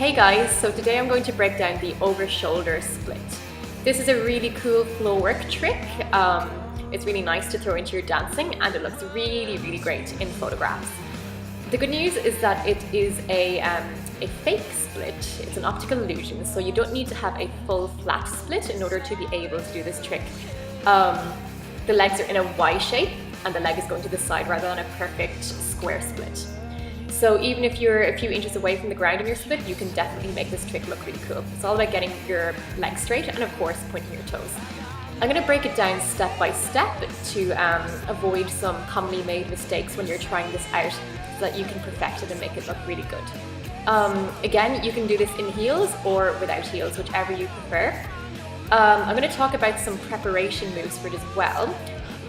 Hey guys, so today I'm going to break down the over-shoulder split. This is a really cool floor work trick. It's really nice to throw into your dancing and it looks really great in photographs. The good news is that it is a fake split. It's an optical illusion, so you don't need to have a full flat split in order to be able to do this trick. The legs are in a Y shape and the leg is going to the side rather than a perfect square split. So even if you're a few inches away from the ground in your split, you can definitely make this trick look really cool. It's all about getting your legs straight and of course pointing your toes. I'm going to break it down step by step to avoid some commonly made mistakes when you're trying this out so that you can perfect it and make it look really good. Again, you can do this in heels or without heels, whichever you prefer. I'm going to talk about some preparation moves for it as well,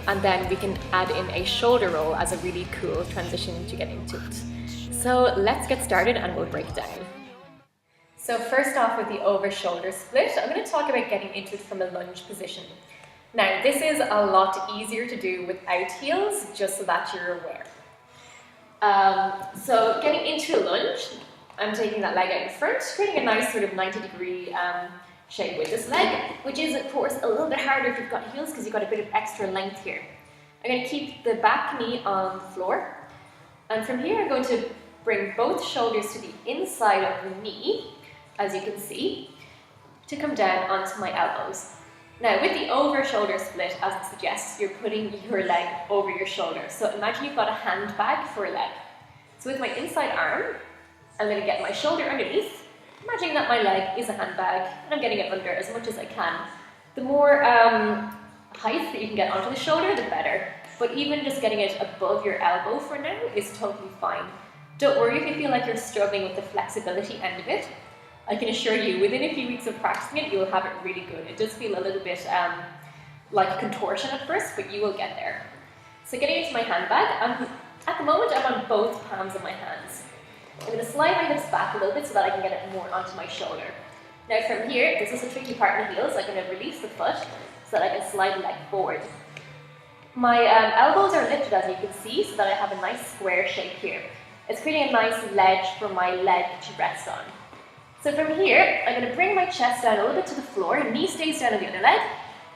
and then we can add in a shoulder roll as a really cool transition to get into it. So let's get started and we'll break it down. So first off with the over shoulder split, I'm going to talk about getting into it from a lunge position. Now this is a lot easier to do without heels, just so that you're aware. So getting into a lunge, I'm taking that leg out in front, creating a nice sort of 90-degree shape with this leg, which is of course a little bit harder if you've got heels because you've got a bit of extra length here. I'm going to keep the back knee on the floor, and from here I'm going to bring both shoulders to the inside of the knee, as you can see, to come down onto my elbows. Now with the over shoulder split, as it suggests, you're putting your leg over your shoulder. So imagine you've got a handbag for a leg. So with my inside arm, I'm going to get my shoulder underneath, imagining that my leg is a handbag and I'm getting it under as much as I can. The more height that you can get onto the shoulder, the better. But even just getting it above your elbow for now is totally fine. Don't worry if you feel like you're struggling with the flexibility end of it. I can assure you, within a few weeks of practicing it, you'll have it really good. It does feel a little bit like contortion at first, but you will get there. So getting into my handbag, at the moment I'm on both palms of my hands. I'm going to slide my hips back a little bit so that I can get it more onto my shoulder. Now from here, this is a tricky part in the heels, I'm going to release the foot so that I can slide the leg forward. My elbows are lifted, as you can see, so that I have a nice square shape here. It's creating a nice ledge for my leg to rest on. So from here, I'm going to bring my chest down a little bit to the floor, knee stays down on the other leg,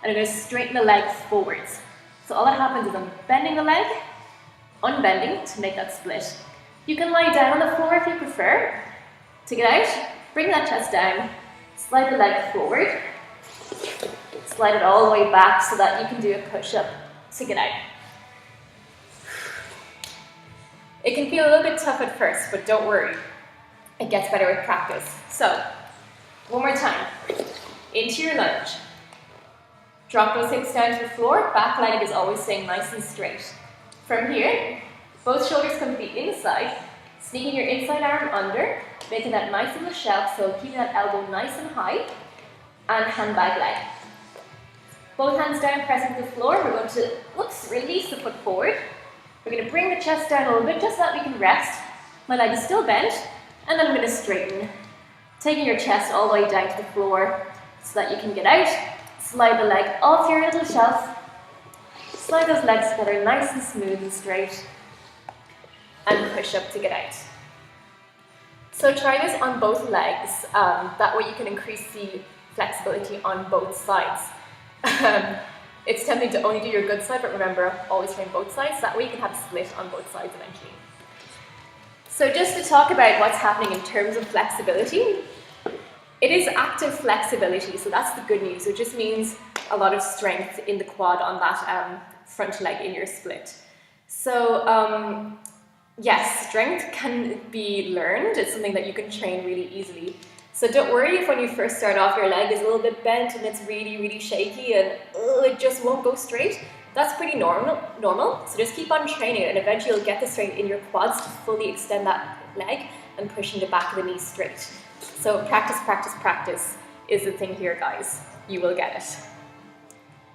and I'm going to straighten the leg forwards. So all that happens is I'm bending the leg, unbending to make that split. You can lie down on the floor if you prefer. To get out, bring that chest down, slide the leg forward, slide it all the way back so that you can do a push-up to get out. It can feel a little bit tough at first, but don't worry, it gets better with practice. So, one more time, into your lunge. Drop those hips down to the floor, back leg is always staying nice and straight. From here, both shoulders come to the inside, sneaking your inside arm under, making that nice little shelf, so keeping that elbow nice and high, and handbag leg. Both hands down, pressing to the floor, we're going to, release the foot forward. We're going to bring the chest down a little bit just so that we can rest. My leg is still bent, and then I'm going to straighten. Taking your chest all the way down to the floor so that you can get out. Slide the leg off your little shelf. Slide those legs together nice and smooth and straight. And push up to get out. So try this on both legs. That way you can increase the flexibility on both sides. It's tempting to only do your good side, but remember, always train both sides. That way you can have a split on both sides eventually. So just to talk about what's happening in terms of flexibility, it is active flexibility, so that's the good news. It just means a lot of strength in the quad on that front leg in your split. So yes, strength can be learned. It's something that you can train really easily. So don't worry if when you first start off your leg is a little bit bent and it's really shaky and it just won't go straight. That's pretty normal. So just keep on training it and eventually you'll get the strength in your quads to fully extend that leg and pushing the back of the knee straight. So practice is the thing here, guys. You will get it.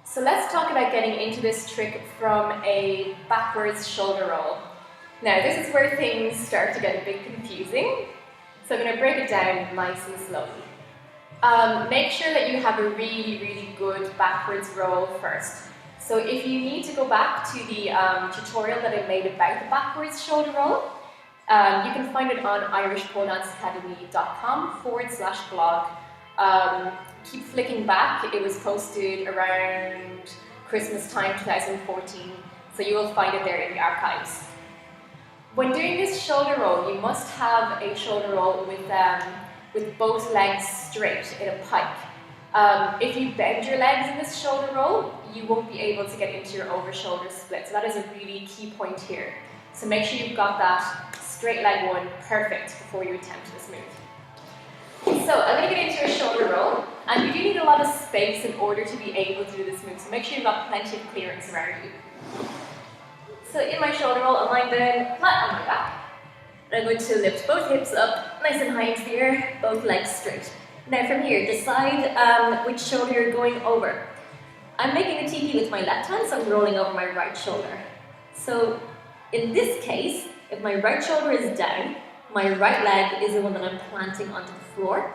So let's talk about getting into this trick from a backwards shoulder roll. Now this is where things start to get a bit confusing. So I'm going to break it down nice and slowly. Make sure that you have a really good backwards roll first. So if you need to go back to the tutorial that I made about the backwards shoulder roll, You can find it on irishpoledanceacademy.com/blog. Keep flicking back. It was posted around Christmas time 2014, so you will find it there in the archives. When doing this shoulder roll, you must have a shoulder roll with both legs straight in a pike. If you bend your legs in this shoulder roll, you won't be able to get into your over-shoulder split. So that is a really key point here. So make sure you've got that straight leg one perfect before you attempt this move. So I'm going to get into a shoulder roll, and you do need a lot of space in order to be able to do this move. So make sure you've got plenty of clearance around you. So in my shoulder roll, I'm lying down flat on my back. I'm going to lift both hips up, nice and high into the air, both legs straight. Now from here, decide which shoulder you're going over. I'm making a TP with my left hand, so I'm rolling over my right shoulder. So in this case, if my right shoulder is down, my right leg is the one that I'm planting onto the floor.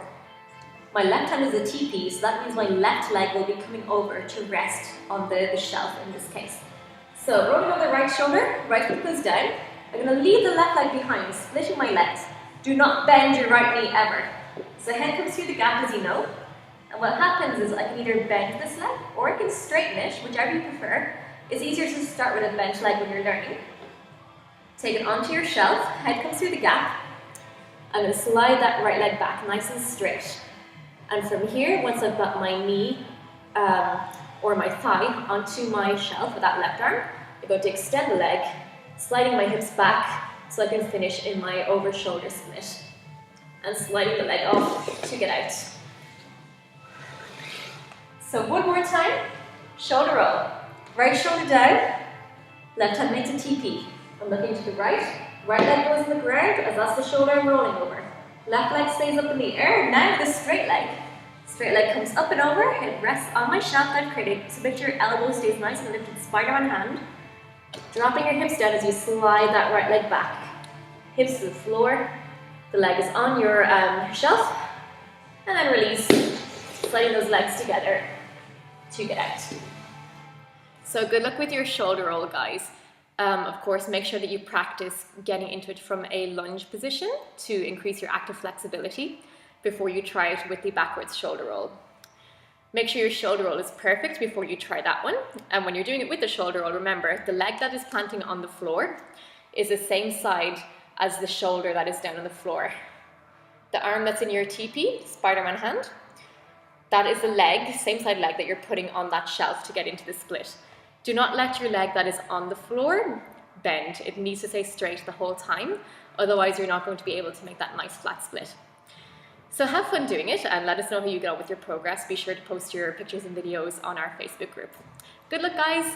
My left hand is a TP, so that means my left leg will be coming over to rest on the shelf in this case. So rolling over the right shoulder, right foot goes down. I'm going to leave the left leg behind, splitting my legs. Do not bend your right knee ever. So head comes through the gap, as you know. And what happens is I can either bend this leg or I can straighten it, whichever you prefer. It's easier to start with a bent leg when you're learning. Take it onto your shelf, head comes through the gap. I'm going to slide that right leg back nice and straight. And from here, once I've got my knee or my thigh onto my shelf with that left arm, I'm going to extend the leg, sliding my hips back so I can finish in my over shoulder split. And sliding the leg off to get out. So one more time, shoulder roll. Right shoulder down, left hand makes a TP. I'm looking to the right leg goes in the ground as that's the shoulder I'm rolling over. Left leg stays up in the air, now the straight leg. Straight leg comes up and over, it rests on my shelf I've created, so make sure your elbow stays nice and lifted, Spider-Man hand. Dropping your hips down as you slide that right leg back. Hips to the floor, the leg is on your shelf, and then release, sliding those legs together to get out. So good luck with your shoulder roll, guys. Of course, make sure that you practice getting into it from a lunge position to increase your active flexibility before you try it with the backwards shoulder roll. Make sure your shoulder roll is perfect before you try that one. And when you're doing it with the shoulder roll, remember, the leg that is planting on the floor is the same side as the shoulder that is down on the floor. The arm that's in your TP, Spider-Man hand, that is the leg, same side leg that you're putting on that shelf to get into the split. Do not let your leg that is on the floor bend. It needs to stay straight the whole time, otherwise you're not going to be able to make that nice flat split. So have fun doing it and let us know how you get on with your progress. Be sure to post your pictures and videos on our Facebook group. Good luck, guys!